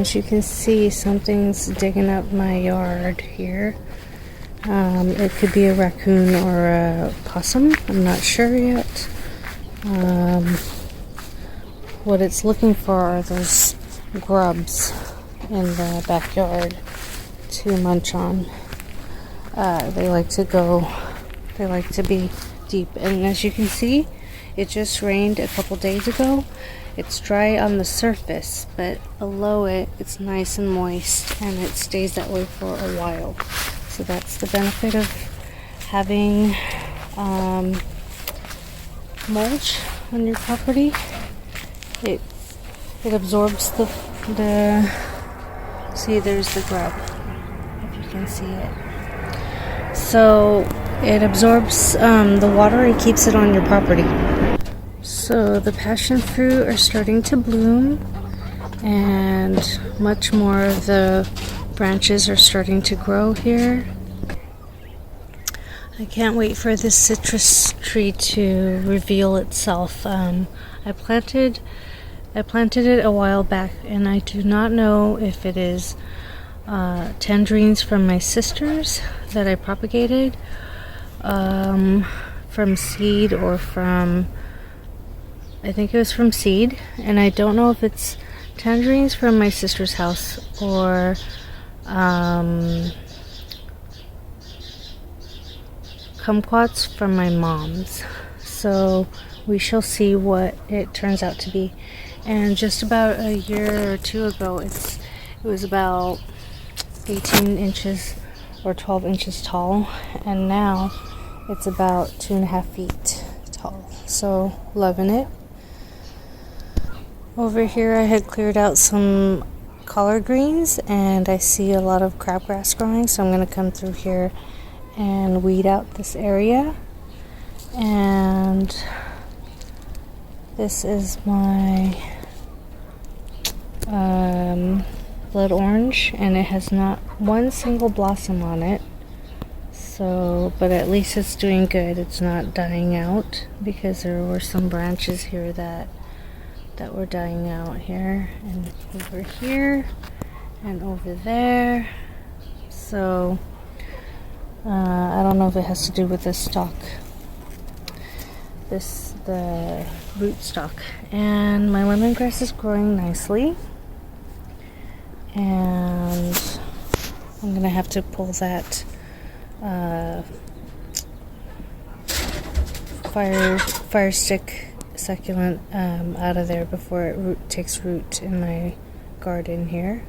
as you can see, something's digging up my yard here. It could be a raccoon or a possum. I'm not sure yet. What it's looking for are those grubs in the backyard to munch on. They like to be deep. And as you can see, it just rained a couple days ago. It's dry on the surface, but below it, it's nice and moist, and it stays that way for a while. So that's the benefit of having mulch on your property. It absorbs the see, there's the grub, if you can see it. So it absorbs the water and keeps it on your property. So the passion fruit are starting to bloom, and much more of the branches are starting to grow here. I can't wait for this citrus tree to reveal itself. I planted it a while back, and I do not know if it is tangerines from my sisters that I propagated from seed, or from, I think it was from seed, and I don't know if it's tangerines from my sister's house or kumquats from my mom's. So we shall see what it turns out to be. And just about a year or two ago, it was about 18 inches or 12 inches tall, and now it's about 2.5 feet tall. So loving it. Over here I had cleared out some collard greens, and I see a lot of crabgrass growing, so I'm going to come through here and weed out this area. And this is my blood orange, and it has not one single blossom on it. So, but at least it's doing good. It's not dying out, because there were some branches here that were dying out here and over here and over there. So I don't know if it has to do with the stalk, the root stock. And my lemongrass is growing nicely, and I'm gonna have to pull that fire stick succulent out of there before it takes root in my garden here.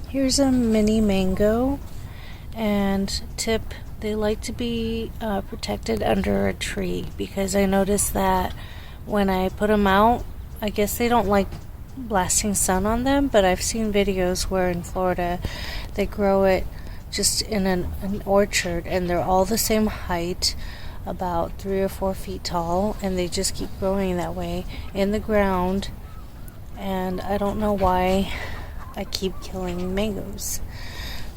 Here's a mini mango, and tip, they like to be protected under a tree, because I noticed that when I put them out, I guess they don't like blasting sun on them, but I've seen videos where in Florida they grow it just in an orchard, and they're all the same height, about 3 or 4 feet tall, and they just keep growing that way in the ground. And I don't know why I keep killing mangoes.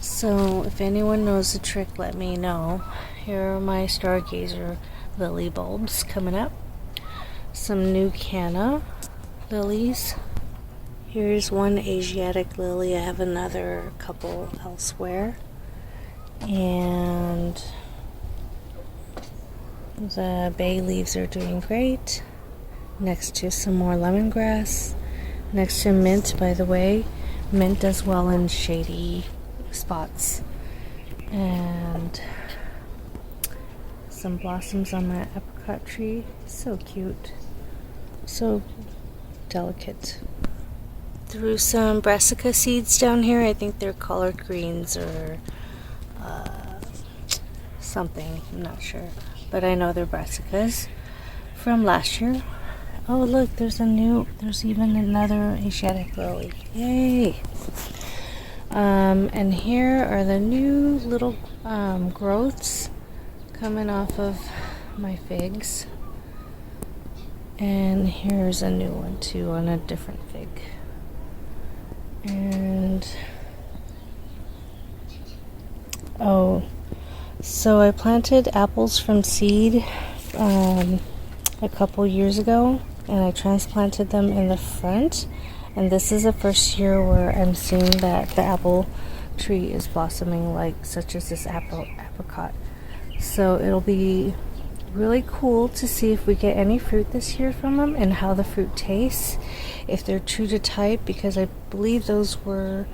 So if anyone knows the trick, let me know. Here are my stargazer lily bulbs coming up. Some new canna lilies. Here's one Asiatic lily. I have another couple elsewhere. And the bay leaves are doing great. Next to some more lemongrass. Next to mint, by the way. Mint does well in shady spots. And some blossoms on my apricot tree. So cute. So delicate. Threw some brassica seeds down here. I think they're collard greens or something. I'm not sure. But I know they're brassicas from last year. Oh, look, there's even another Asiatic lily. Yay! And here are the new little growths coming off of my figs. And here's a new one too on a different fig. And oh, so I planted apples from seed a couple years ago, and I transplanted them in the front, And this is the first year where I'm seeing that the apple tree is blossoming, like such as this apricot. So it'll be really cool to see if we get any fruit this year from them and how the fruit tastes, if they're true to type, because I believe those were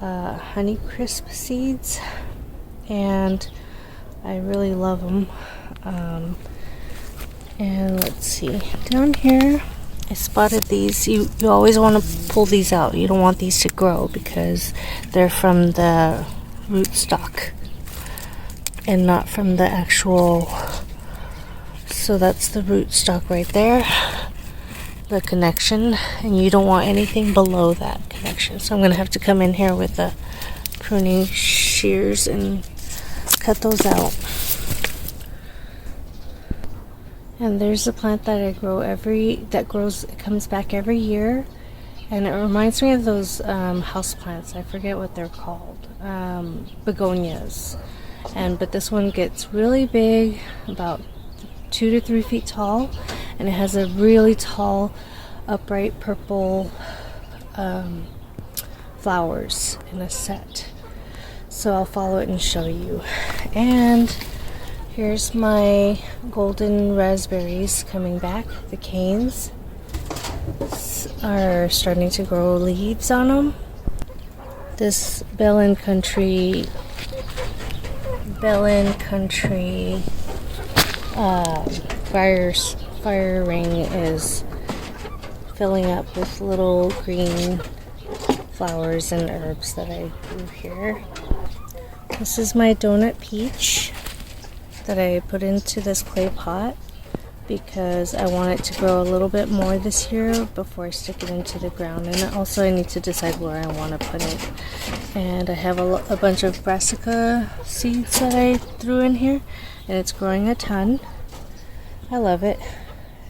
Honeycrisp seeds, and I really love them. And let's see, down here I spotted these. You always want to pull these out. You don't want these to grow because they're from the rootstock and not from the actual. So that's the rootstock right there, the connection, and you don't want anything below that connection. So I'm going to have to come in here with the pruning shears and cut those out. And there's a plant that I grow it comes back every year, and it reminds me of those house plants. I forget what they're called, begonias. But this one gets really big, about 2 to 3 feet tall, and it has a really tall, upright purple flowers in a set. So I'll follow it and show you. And here's my golden raspberries coming back. The canes are starting to grow leaves on them. This Bellin Country fire ring is filling up with little green flowers and herbs that I grew here. This is my donut peach that I put into this clay pot because I want it to grow a little bit more this year before I stick it into the ground. And also I need to decide where I want to put it. And I have a bunch of brassica seeds that I threw in here, and it's growing a ton. I love it.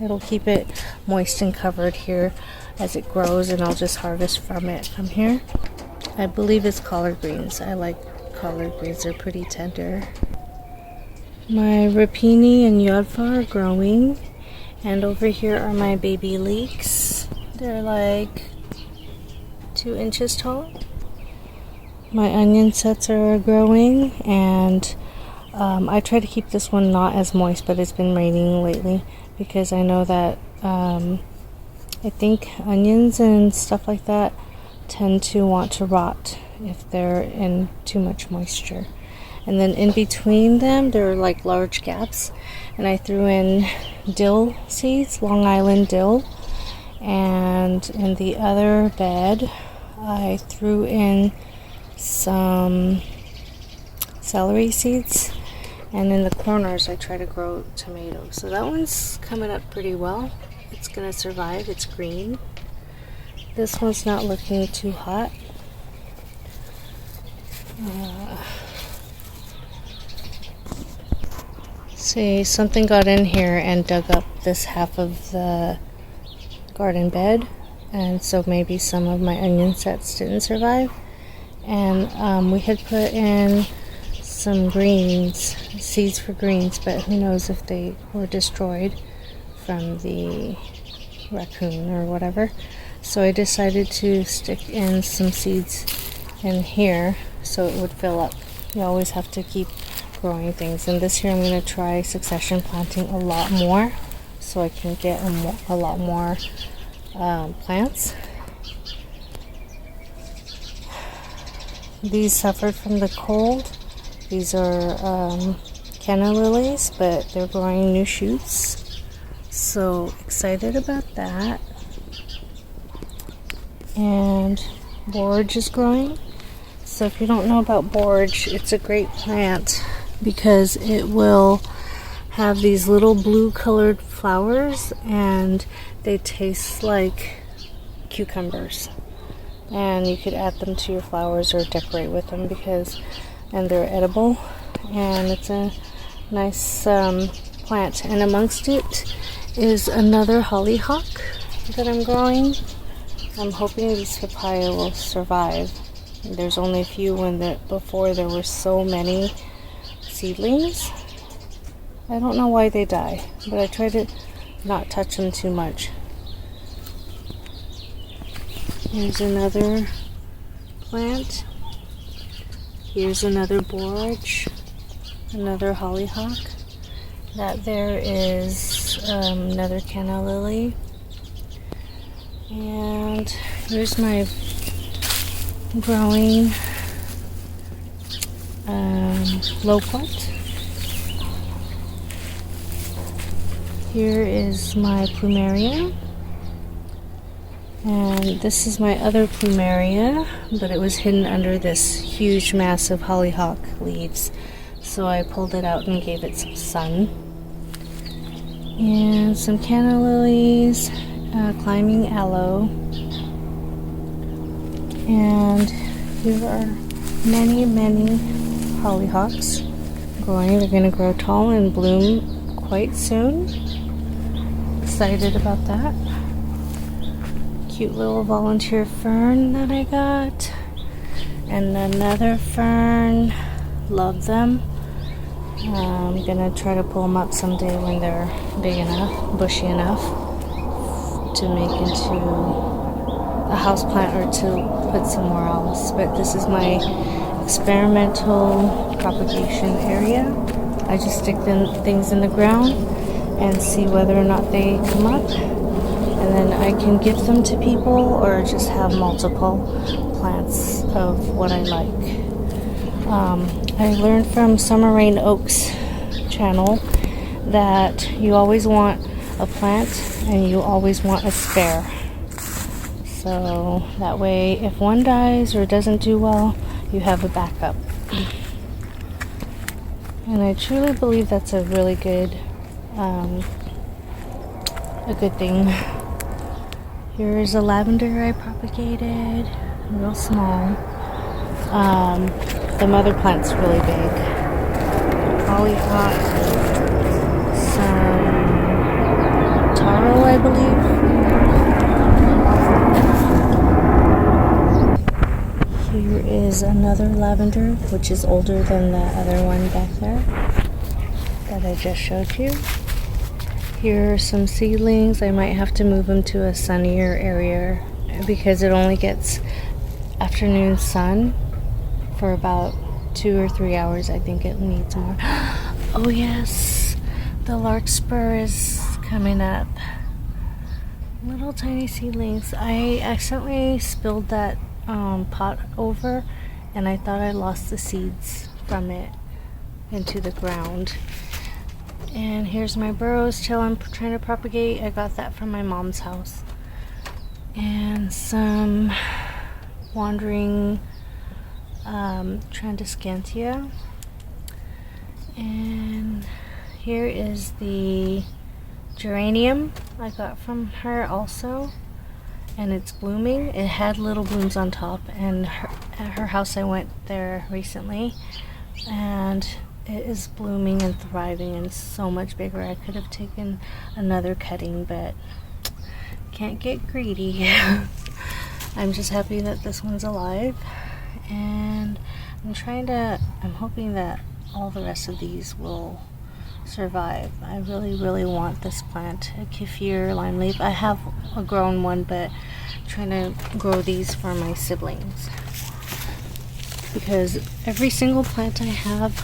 It'll keep it moist and covered here as it grows, and I'll just harvest from it from here. I believe it's collard greens. I like collard greens. They're pretty tender. My rapini and yodfa are growing, and over here are my baby leeks. They're like 2 inches tall. My onion sets are growing, and I try to keep this one not as moist, but it's been raining lately because I know that I think onions and stuff like that tend to want to rot if they're in too much moisture. And then in between them, there are like large gaps, and I threw in dill seeds, Long Island dill, and in the other bed, I threw in some celery seeds, and in the corners, I try to grow tomatoes. So that one's coming up pretty well. It's gonna survive. It's green. This one's not looking too hot. See, something got in here and dug up this half of the garden bed, and so maybe some of my onion sets didn't survive. And we had put in some greens, seeds for greens, but who knows if they were destroyed from the raccoon or whatever. So I decided to stick in some seeds in here so it would fill up. You always have to keep growing things, and this year I'm going to try succession planting a lot more so I can get a lot more plants. These suffered from the cold. These are canna lilies, but they're growing new shoots, so excited about that. And borage is growing. So if you don't know about borage, it's a great plant because it will have these little blue colored flowers, and they taste like cucumbers, and you could add them to your flowers or decorate with them and they're edible, and it's a nice plant. And amongst it is another hollyhock that I'm growing. I'm hoping this papaya will survive. There's only a few before there were so many seedlings. I don't know why they die, but I try to not touch them too much. Here's another plant. Here's another borage, another hollyhock. That there is another canna lily. And here's my growing loquat. Here is my plumeria. And this is my other plumeria, but it was hidden under this huge mass of hollyhock leaves. So I pulled it out and gave it some sun. And some canna lilies, climbing aloe. And here are many, many hollyhocks growing. They're going to grow tall and bloom quite soon. Excited about that. Cute little volunteer fern that I got, and another fern. Love them. I'm gonna try to pull them up someday when they're big enough, bushy enough to make into a house plant or to put somewhere else. But this is my experimental propagation area. I just stick things in the ground and see whether or not they come up. And then I can give them to people or just have multiple plants of what I like. I learned from Summer Rain Oaks channel that you always want a plant and you always want a spare. So that way if one dies or doesn't do well, you have a backup. And I truly believe that's a really good thing. Here's a lavender I propagated, real small. The mother plant's really big. Hollyhock, some taro, I believe. Here is another lavender, which is older than the other one back there that I just showed you. Here are some seedlings. I might have to move them to a sunnier area because it only gets afternoon sun for about 2 or 3 hours. I think it needs more. Oh yes, the larkspur is coming up. Little tiny seedlings. I accidentally spilled that pot over and I thought I lost the seeds from it into the ground. And here's my burrows till I'm trying to propagate. I got that from my mom's house. And some wandering Tradescantia. And here is the geranium I got from her also. And it's blooming. It had little blooms on top. And at her house I went there recently. And it is blooming and thriving and so much bigger. I could have taken another cutting, but can't get greedy. I'm just happy that this one's alive. And I'm hoping that all the rest of these will survive. I really, really want this plant, a Kefir lime leaf. I have a grown one, but I'm trying to grow these for my siblings. Because every single plant I have,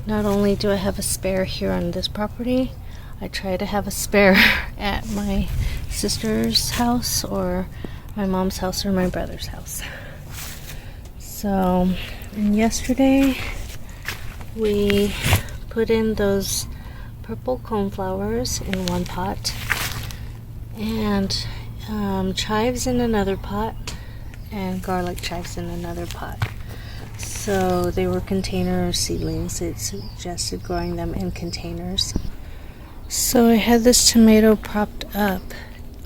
not only do I have a spare here on this property, I try to have a spare at my sister's house or my mom's house or my brother's house. So, and yesterday we put in those purple coneflowers in one pot and chives in another pot and garlic chives in another pot. So they were container seedlings. It suggested growing them in containers. So I had this tomato propped up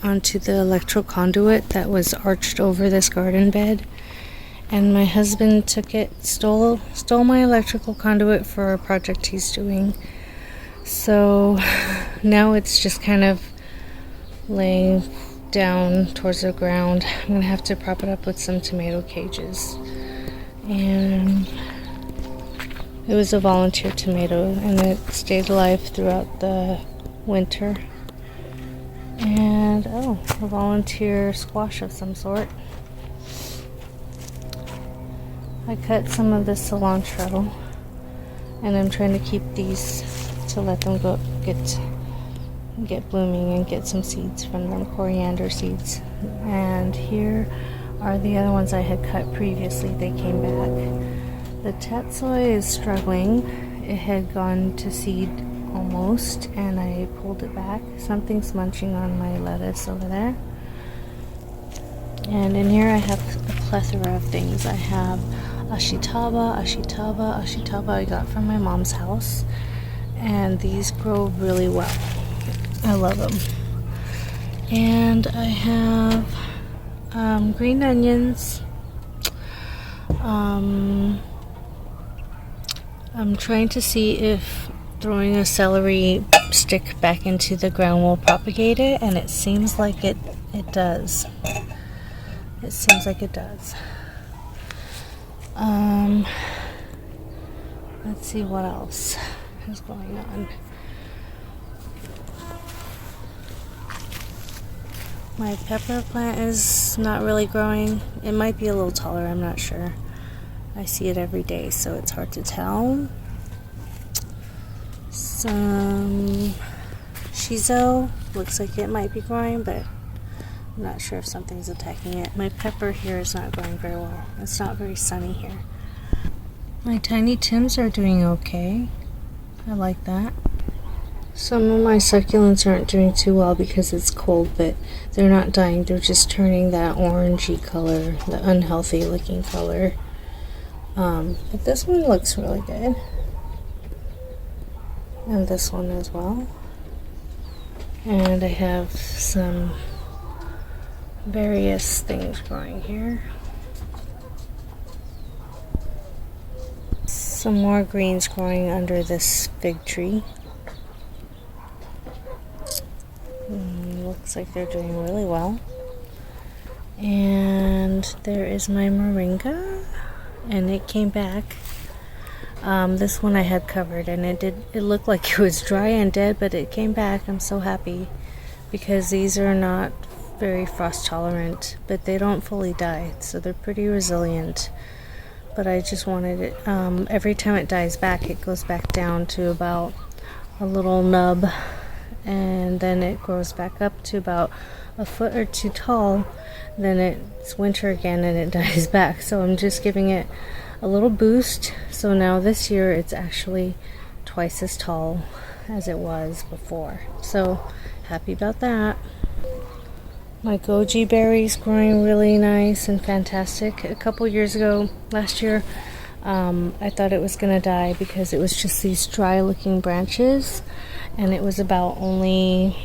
onto the electrical conduit that was arched over this garden bed. And my husband took it, stole my electrical conduit for a project he's doing. So now it's just kind of laying down towards the ground. I'm going to have to prop it up with some tomato cages. And it was a volunteer tomato and it stayed alive throughout the winter. And a volunteer squash of some sort. I cut some of the cilantro, and I'm trying to keep these to let them go get blooming and get some seeds from them, coriander seeds. And here are the other ones I had cut previously. They came back. The tatsoi is struggling. It had gone to seed almost, and I pulled it back. Something's munching on my lettuce over there. And in here I have a plethora of things. I have ashitaba I got from my mom's house, and these grow really well. I love them. And I have green onions. I'm trying to see if throwing a celery stick back into the ground will propagate it, and it seems like it does. It seems like it does. Let's see what else is going on. My pepper plant is not really growing. It might be a little taller, I'm not sure. I see it every day, so it's hard to tell. Some shiso looks like it might be growing, but I'm not sure if something's attacking it. My pepper here is not growing very well. It's not very sunny here. My tiny Tims are doing okay. I like that. Some of my succulents aren't doing too well because it's cold, but they're not dying. They're just turning that orangey color, the unhealthy looking color. But this one looks really good. And this one as well. And I have some various things growing here. Some more greens growing under this fig tree. Looks like they're doing really well. And there is my moringa, and it came back. This one I had covered, and it looked like it was dry and dead, but it came back. I'm so happy because these are not very frost tolerant, but they don't fully die, so they're pretty resilient. But I just wanted it, every time it dies back, it goes back down to about a little nub, and then it grows back up to about a foot or two tall. Then it's winter again and it dies back. So I'm just giving it a little boost. So now this year it's actually twice as tall as it was before. So happy about that. My goji berries growing really nice and fantastic. A couple years ago, last year, I thought it was gonna die because it was just these dry looking branches, and it was about only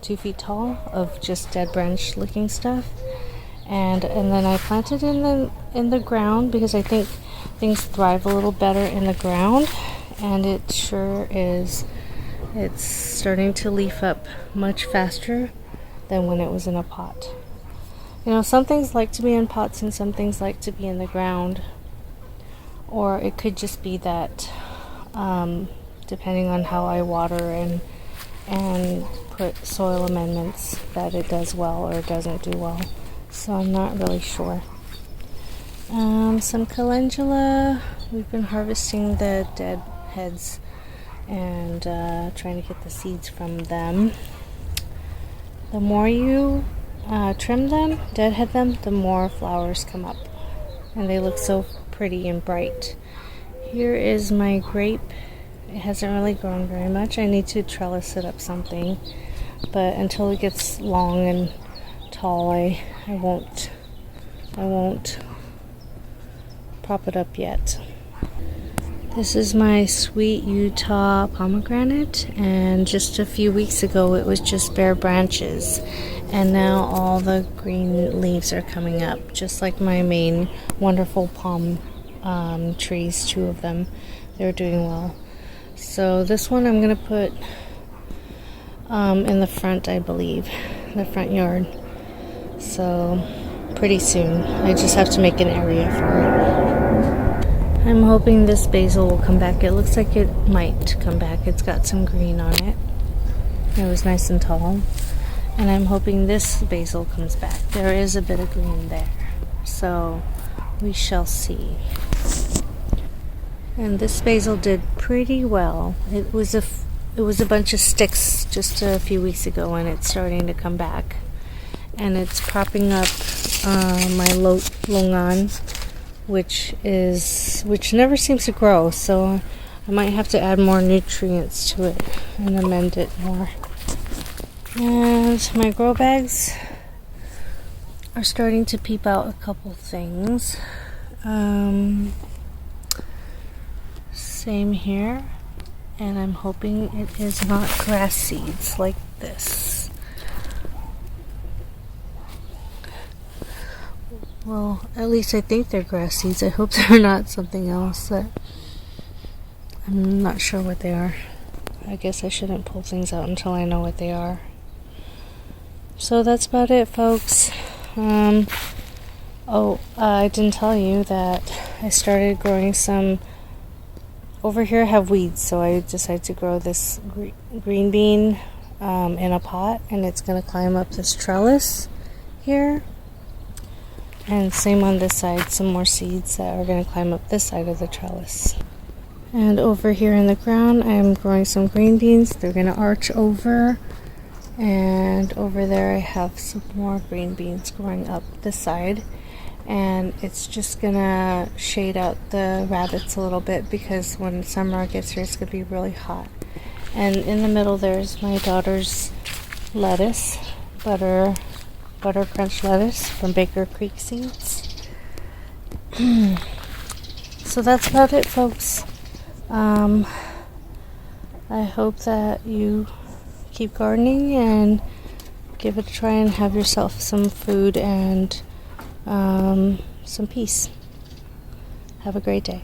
2 feet tall of just dead branch looking stuff. And then I planted in the ground because I think things thrive a little better in the ground, and it sure is. It's starting to leaf up much faster than when it was in a pot. You know, some things like to be in pots and some things like to be in the ground. Or it could just be that depending on how I water and put soil amendments, that it does well or doesn't do well. So I'm not really sure. Some calendula. We've been harvesting the dead heads and trying to get the seeds from them. The more you trim them, deadhead them, the more flowers come up. And they look so pretty and bright. Here is my grape. It hasn't really grown very much. I need to trellis it up something. But until it gets long and tall, I won't prop it up yet. This is my sweet Utah pomegranate, and just a few weeks ago it was just bare branches, and now all the green leaves are coming up, just like my main wonderful palm trees, 2 of them. They're doing well. So this one I'm going to put in the front, I believe, the front yard. So pretty soon. I just have to make an area for it. I'm hoping this basil will come back. It looks like it might come back. It's got some green on it. It was nice and tall. And I'm hoping this basil comes back. There is a bit of green there. So we shall see. And this basil did pretty well. It was a bunch of sticks just a few weeks ago, and it's starting to come back. And it's propping up my longan, which never seems to grow. So I might have to add more nutrients to it and amend it more. And my grow bags are starting to peep out a couple things. Same here. And I'm hoping it is not grass seeds like this. Well, at least I think they're grass seeds. I hope they're not something else that I'm not sure what they are. I guess I shouldn't pull things out until I know what they are. So that's about it, folks. I didn't tell you that I started growing some. Over here I have weeds, so I decided to grow this green bean in a pot, and it's going to climb up this trellis here. And same on this side, some more seeds that are going to climb up this side of the trellis. And over here in the ground, I'm growing some green beans. They're going to arch over. And over there I have some more green beans growing up this side. And it's just gonna shade out the rabbits a little bit, because when summer gets here it's gonna be really hot. And in the middle there's my daughter's lettuce, butter crunch lettuce from Baker Creek Seeds. So that's about it, folks. I hope that you keep gardening and give it a try and have yourself some food and some peace. Have a great day.